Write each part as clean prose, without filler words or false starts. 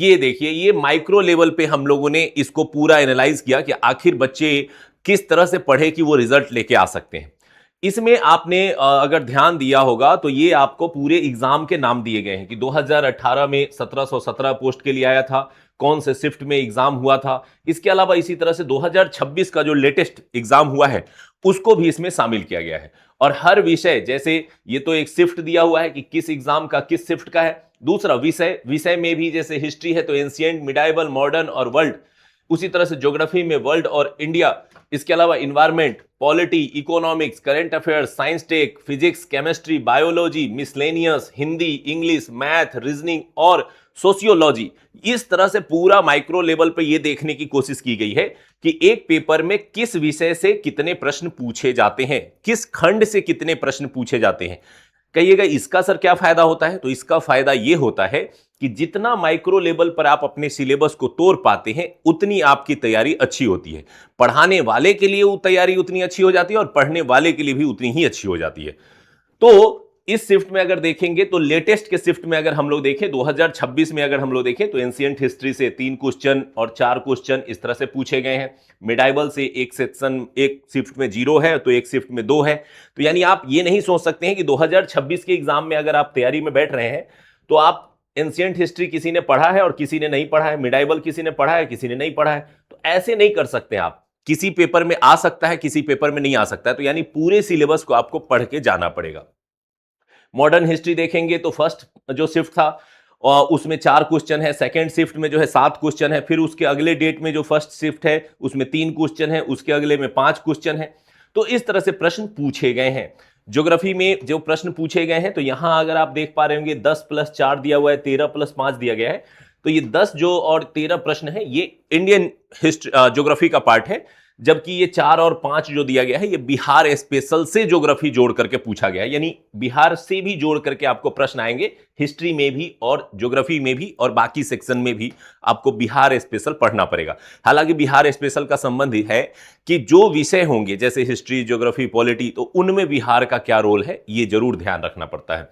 ये देखिए, ये माइक्रो लेवल पे हम लोगों ने इसको पूरा एनालाइज किया कि आखिर बच्चे किस तरह से पढ़े कि वो रिजल्ट लेके आ सकते हैं। इसमें आपने अगर ध्यान दिया होगा तो ये आपको पूरे एग्जाम के नाम दिए गए हैं कि 2018 में 1717 पोस्ट के लिए आया था, कौन से शिफ्ट में एग्जाम हुआ था। इसके अलावा इसी तरह से 2026 का जो लेटेस्ट एग्जाम हुआ है उसको भी इसमें शामिल किया गया है। और हर विषय, जैसे ये तो एक शिफ्ट दिया हुआ है कि किस एग्जाम का किस शिफ्ट का है, दूसरा विषय, विषय में भी जैसे हिस्ट्री है तो एंशिएंट, मिडाइवल, मॉडर्न और वर्ल्ड, उसी तरह से ज्योग्राफी में वर्ल्ड और इंडिया, इसके अलावा environment, polity, economics, current affairs, science tech, physics, chemistry, biology, miscellaneous, Hindi, English, math, reasoning और सोशियोलॉजी। इस तरह से पूरा माइक्रो लेवल पे ये देखने की कोशिश की गई है कि एक पेपर में किस विषय से कितने प्रश्न पूछे जाते हैं, किस खंड से कितने प्रश्न पूछे जाते हैं। कहिएगा इसका सर क्या फायदा होता है? तो इसका फायदा यह होता है कि जितना माइक्रो लेवल पर आप अपने सिलेबस को तोड़ पाते हैं उतनी आपकी तैयारी अच्छी होती है। पढ़ाने वाले के लिए वो तैयारी उतनी अच्छी हो जाती है और पढ़ने वाले के लिए भी उतनी ही अच्छी हो जाती है। तो इस शिफ्ट में अगर देखेंगे तो लेटेस्ट के शिफ्ट में अगर हम लोग देखें 2026 में अगर हम लोग देखें तो एंशिएंट हिस्ट्री से 3 क्वेश्चन और 4 क्वेश्चन इस तरह से पूछे गए हैं। मिडाइवल से एक सेक्शन एक शिफ्ट में 0 है तो एक शिफ्ट में 2 है। तो यानी आप ये नहीं सोच सकते हैं कि 2026 के एग्जाम में अगर आप तैयारी में बैठ रहे हैं तो आप एंशिएंट हिस्ट्री किसी ने पढ़ा है और किसी ने नहीं पढ़ा है, मिडाइवल किसी ने पढ़ा है किसी ने नहीं पढ़ा है, तो ऐसे नहीं कर सकते आप। किसी पेपर में आ सकता है, किसी पेपर में नहीं आ सकता है, तो यानी पूरे सिलेबस को आपको पढ़ के जाना पड़ेगा। मॉडर्न हिस्ट्री देखेंगे तो फर्स्ट जो शिफ्ट था और उसमें 4 क्वेश्चन है, सेकंड शिफ्ट में जो है 7 क्वेश्चन है, फिर उसके अगले डेट में जो फर्स्ट शिफ्ट है उसमें 3 क्वेश्चन है, उसके अगले में 5 क्वेश्चन है। तो इस तरह से प्रश्न पूछे गए हैं। ज्योग्राफी में जो प्रश्न पूछे गए हैं तो यहां अगर आप देख पा रहे होंगे 10 + 4 दिया हुआ है, 13 + 5 दिया गया है। तो ये 10 जो और 13 प्रश्न है ये इंडियन हिस्ट्री ज्योग्राफी का पार्ट है, जबकि ये 4 और 5 जो दिया गया है ये बिहार स्पेशल से ज्योग्राफी जोड़ करके पूछा गया है। यानी बिहार से भी जोड़ करके आपको प्रश्न आएंगे, हिस्ट्री में भी और ज्योग्राफी में भी और बाकी सेक्शन में भी आपको बिहार स्पेशल पढ़ना पड़ेगा। हालांकि बिहार स्पेशल का संबंध है कि जो विषय होंगे जैसे हिस्ट्री, ज्योग्राफी, पॉलिटी, तो उनमें बिहार का क्या रोल है ये जरूर ध्यान रखना पड़ता है।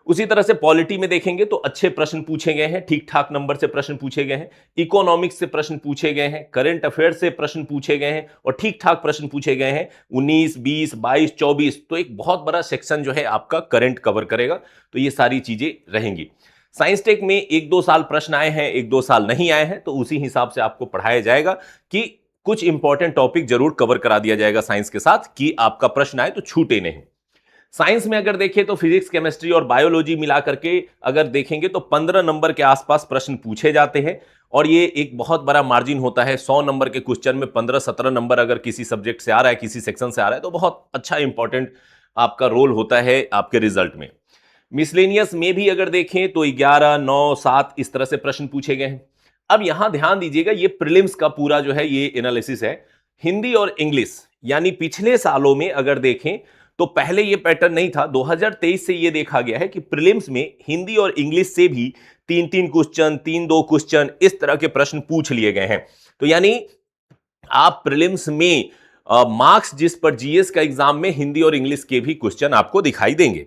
उसी तरह से पॉलिटी में देखेंगे तो अच्छे प्रश्न पूछे गए हैं, ठीक ठाक नंबर से प्रश्न पूछे गए हैं। इकोनॉमिक्स से प्रश्न पूछे गए हैं, करंट अफेयर से प्रश्न पूछे गए हैं और ठीक ठाक प्रश्न पूछे गए हैं। 19, 20, 22, 24, तो एक बहुत बड़ा सेक्शन जो है आपका करंट कवर करेगा। तो ये सारी चीजें रहेंगी। साइंस टेक में 1-2 साल प्रश्न आए हैं, 1-2 साल नहीं आए हैं, तो उसी हिसाब से आपको पढ़ाया जाएगा कि कुछ इंपॉर्टेंट टॉपिक जरूर कवर करा दिया जाएगा साइंस के साथ कि आपका प्रश्न आए तो छूटे नहीं। साइंस में अगर देखें तो फिजिक्स, केमिस्ट्री और बायोलॉजी मिला करके अगर देखेंगे तो 15 नंबर के आसपास प्रश्न पूछे जाते हैं और ये एक बहुत बड़ा मार्जिन होता है। 100 नंबर के क्वेश्चन में 15-17 नंबर अगर किसी सब्जेक्ट से आ रहा है, किसी सेक्शन से आ रहा है, तो बहुत अच्छा इंपॉर्टेंट आपका रोल होता है आपके रिजल्ट में। मिसलेनियस में भी अगर देखें तो 11, 9, 7 इस तरह से प्रश्न पूछे गए हैं। अब यहां ध्यान दीजिएगा, ये प्रीलिम्स का पूरा जो है ये एनालिसिस है। हिंदी और इंग्लिश, यानी पिछले सालों में अगर देखें तो पहले ये पैटर्न नहीं था। 2023 से ये देखा गया है कि प्रीलिम्स में हिंदी और इंग्लिश से भी 3-3 क्वेश्चन, 3-2 क्वेश्चन इस तरह के प्रश्न पूछ लिए गए हैं। तो यानी आप प्रीलिम्स में मार्क्स जिस पर जीएस का एग्जाम में हिंदी और इंग्लिश के भी क्वेश्चन आपको दिखाई देंगे।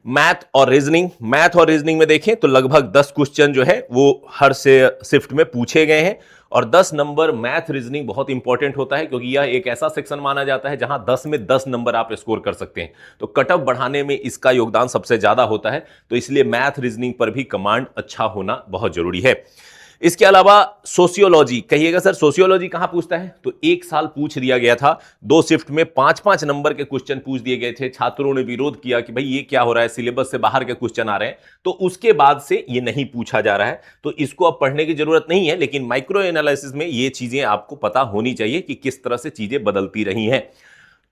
मैथ और रीजनिंग में देखें तो लगभग 10 क्वेश्चन जो है वो हर से शिफ्ट में पूछे गए हैं और 10 नंबर मैथ रीजनिंग बहुत इंपॉर्टेंट होता है क्योंकि यह एक ऐसा सेक्शन माना जाता है जहां 10 में 10 नंबर आप स्कोर कर सकते हैं। तो कट ऑफ बढ़ाने में इसका योगदान सबसे ज्यादा होता है, तो इसलिए मैथ रीजनिंग पर भी कमांड अच्छा होना बहुत जरूरी है। इसके अलावा सोशियोलॉजी, कहिएगा सर सोशियोलॉजी कहां पूछता है? तो 1 साल पूछ दिया गया था, 2 शिफ्ट में 5-5 नंबर के क्वेश्चन पूछ दिए गए थे। छात्रों ने विरोध किया कि भाई ये क्या हो रहा है, सिलेबस से बाहर के क्वेश्चन आ रहे हैं। तो उसके बाद से ये नहीं पूछा जा रहा है, तो इसको अब पढ़ने की जरूरत नहीं है, लेकिन माइक्रो एनालिसिस में ये चीजें आपको पता होनी चाहिए कि किस तरह से चीजें बदलती रही हैं।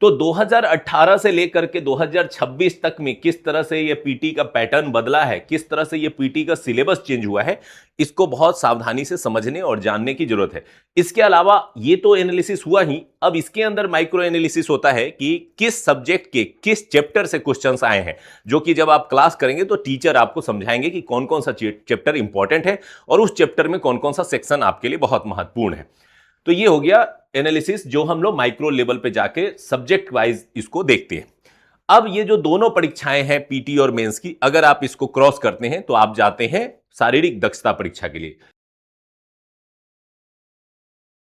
तो 2018 से लेकर के 2026 तक में किस तरह से ये पीटी का पैटर्न बदला है, किस तरह से ये पीटी का सिलेबस चेंज हुआ है, इसको बहुत सावधानी से समझने और जानने की जरूरत है। इसके अलावा ये तो एनालिसिस हुआ ही, अब इसके अंदर माइक्रो एनालिसिस होता है कि किस सब्जेक्ट के किस चैप्टर से क्वेश्चंस आए हैं, जो कि जब आप क्लास करेंगे तो टीचर आपको समझाएंगे कि कौन कौन सा चैप्टर इंपॉर्टेंट है और उस चैप्टर में कौन कौन सा सेक्शन आपके लिए बहुत महत्वपूर्ण है। तो ये हो गया एनालिसिस जो हम लोग माइक्रो लेवल पे जाके सब्जेक्ट वाइज इसको देखते हैं। अब ये जो दोनों परीक्षाएं हैं पीटी और मेंस की, अगर आप इसको क्रॉस करते हैं तो आप जाते हैं शारीरिक दक्षता परीक्षा के लिए।